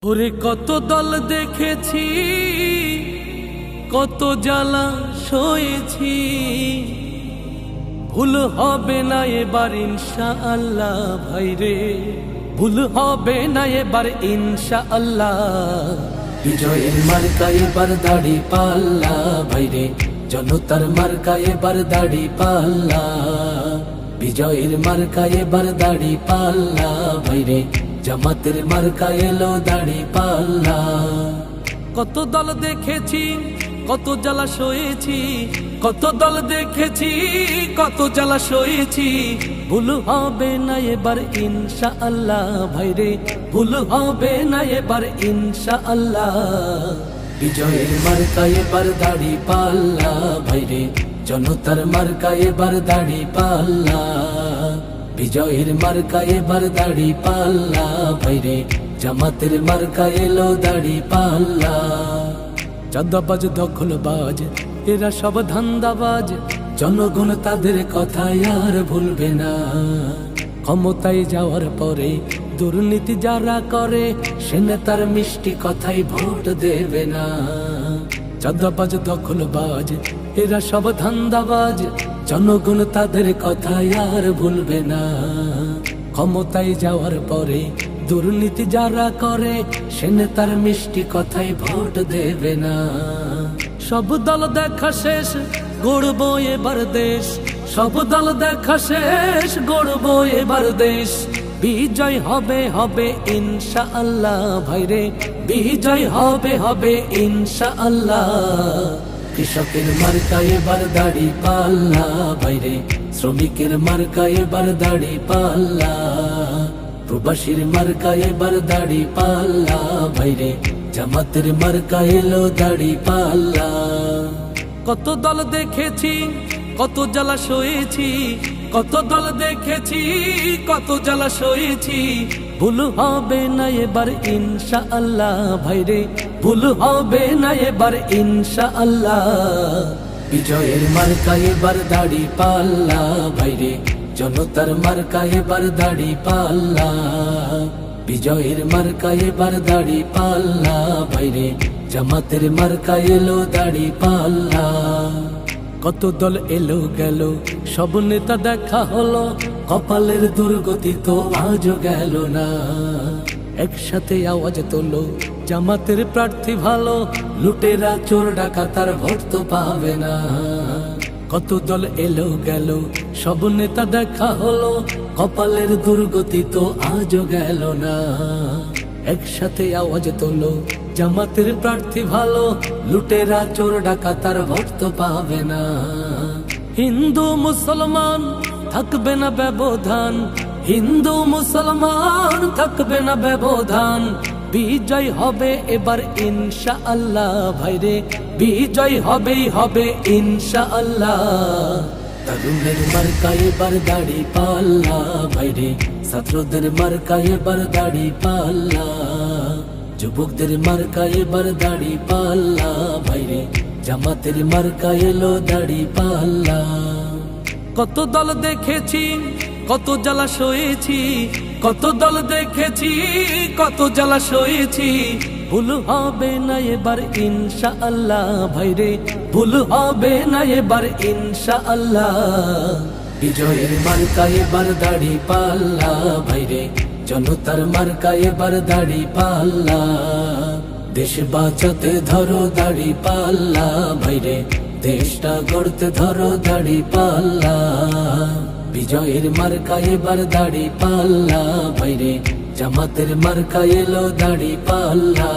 ওরে কত দল দেখেছি, কত জ্বালা সয়েছি, ভুল হবে না এবার ইনশাআল্লাহ ভাইরে, ভুল হবে না এবার ইনশাআল্লাহ। বিজয়ের মার্কা এবার দাড়ি পাল্লা ভাইরে, জনতার মার্কা এবার দাড়ি পাল্লা। বিজয়ের মার্কা এবার দাড়ি পাল্লা ভাইরে, জামাতের মার্কা এলো দাড়ি পাল্লা। কত দল দেখেছি, কত জ্বালা সয়েছি, কত দল দেখেছি, কত জ্বালা সয়েছি, ভুল হবে না এবার ইনশাআল্লাহ ভাইরে, ভুল হবে না এবার ইনশাআল্লাহ। বিজয়ের মার্কা এবার দাড়ি পাল্লা ভাইরে, জনতার মার্কা এবার দাড়ি পাল্লা। বিজয়ের মার্কা এবার দাড়ি পাল্লা ভাইরে, জামাতের মার্কা এলো দাড়ি পাল্লা। চাঁদাবাজ দখলবাজ এরা সব ধান্দাবাজ, জনগণ তাদের কথায় আর ভুলবে না। ক্ষমতায় যাওয়ার পরে দুর্নীতি যারা করে, সে নেতার মিষ্টি কথায় ভোট দেবে না। চাঁদাবাজ দখলবাজ এরা সব ধান্দাবাজ, জনগণ তাদের কথায় আর ভুলবে না। ক্ষমতায় যাওয়ার পরে দুর্নীতি যারা করে, সে নেতার মিষ্টি কথায় ভোট দেবে না। সব দল দেখা শেষ, গড়বো এবার দেশ, সব দল দেখা শেষ, গড়বো এবার দেশ। বিজয় হবে হবে ইনশাআল্লাহ ভাইরে, বিজয় হবে হবে ইনশাআল্লাহ। কৃষকের মার্কা এবার দাড়ি পাল্লা ভাইরে, শ্রমিকের মার্কা এবার দাড়ি পাল্লা। প্রবাসীর মার্কা এবার দাড়ি পাল্লা ভাইরে, জামাতের মার্কা এলো দাড়ি পাল্লা। কত দল দেখেছি, কত জ্বালা সয়েছি, কত দল দেখেছি, কত জ্বালা সয়েছি, ভুল হবে না এবার ইনশাআল্লাহ ভাইরে, ভুল হবে না এবার ইনশাআল্লাহ। বিজয়ের মার্কা এবার দাড়ি পাল্লা ভাইরে, জনতার মার্কা এবার দাড়ি পাল্লা। বিজয়ের মার্কা এবার দাড়ি পাল্লা ভাইরে, জামাতের মার্কা এলো দাড়ি পাল্লা। কত দল এলো গেল, সব নেতা দেখা হলো, কপালের দুর্গতি তো আজও গেল না। একসাথে আওয়াজ তোলো, জামাতের প্রার্থী ভালো, লুটেরা চোর ডাকাতার ভোট তো পাবে না। কত দল এলো গেল, সব নেতা দেখা হলো, কপালের দুর্গতি তো আজও গেল না। একসাথে আওয়াজ তোলো, জামাতের প্রার্থী ভালো, লুটেরা চোর ডাকাতার ভোট তো পাবে না। হিন্দু মুসলমান থাকবে না ব্যবধান, হিন্দু মুসলমান থাকবে না ব্যবধান। বিজয় হবে এবার ইনশাআল্লাহ ভাইরে, বিজয় হবেই হবে ইনশাআল্লাহ। তরুণের মার্কা এবার দাড়ি পাল্লা ভাইরে, ছাত্রদের মার্কা এবার দাড়ি পাল্লা। যুবকদের মার্কা এবার দাড়ি পাল্লা ভাইরে, জামাতের মার্কা এলো দাড়ি পাল্লা। কত দল দেখেছি, কত জ্বালা সয়েছি, কত দল দেখেছি, কত জ্বালা সয়েছি, ভুল হবে না এবার ইনশাআল্লাহ ভাইরে, ভুল হবে না এবার ইনশাআল্লাহ। বিজয়ের মার্কা এবার দাড়ি পাল্লা ভাইরে, জনতার মার্কা এবার দাড়ি পাল্লা। দেশ বাঁচাতে ধরো দাড়ি পাল্লা ভাইরে, দেশটা গড়তে ধরো দাড়ি পাল্লা। বিজয়ের মার্কা এবার দাড়ি পাল্লা ভাইরে, জামাতের মার্কা এলো দাড়ি পাল্লা।